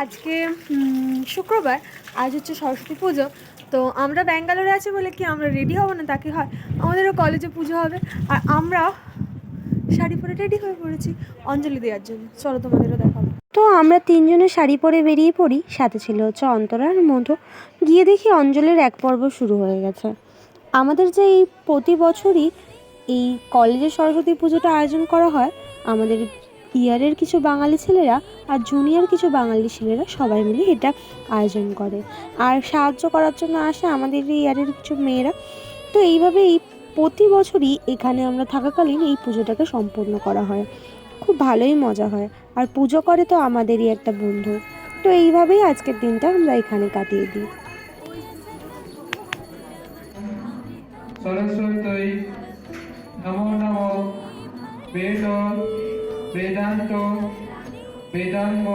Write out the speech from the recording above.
আজকে শুক্রবার, আজ হচ্ছে সরস্বতী পুজো। তো আমরা ব্যাঙ্গালোরে আছি বলে কি আমরা রেডি হব না তা কি হয়? আমাদেরও কলেজে পুজো হবে আর আমরা শাড়ি পরে রেডি হয়ে পড়েছি অঞ্জলি দেওয়ার জন্য। চলো তোমাদেরও দেখাবো। তো আমরা তিনজনে শাড়ি পরে বেরিয়ে পড়ি, সাথে ছিল হচ্ছে অন্তরা আর মধু। গিয়ে দেখি অঞ্জলির এক পর্ব শুরু হয়ে গেছে। আমাদের যে এই প্রতি বছরই এই কলেজের সরস্বতী পুজোটা আয়োজন করা হয়, আমাদের ইয়ারের কিছু বাঙালি ছেলেরা আর জুনিয়র কিছু বাঙালি ছেলেরা সবাই মিলে এটা আয়োজন করে, আর সাহায্য করার জন্য আসে আমাদের এই ইয়ারের কিছু মেয়েরা। তো এইভাবে এই প্রতি বছরই এখানে আমরা থাকাকালীন এই পুজোটাকে সম্পন্ন করা হয়। খুব ভালোই মজা হয়, আর পুজো করে তো আমাদেরই একটা বন্ধু। তো এইভাবেই আজকের দিনটা আমরা এখানে কাটিয়ে দিই। সরস্বতী নমো নমো বেদ বেদান্ত বেদাঙ্গ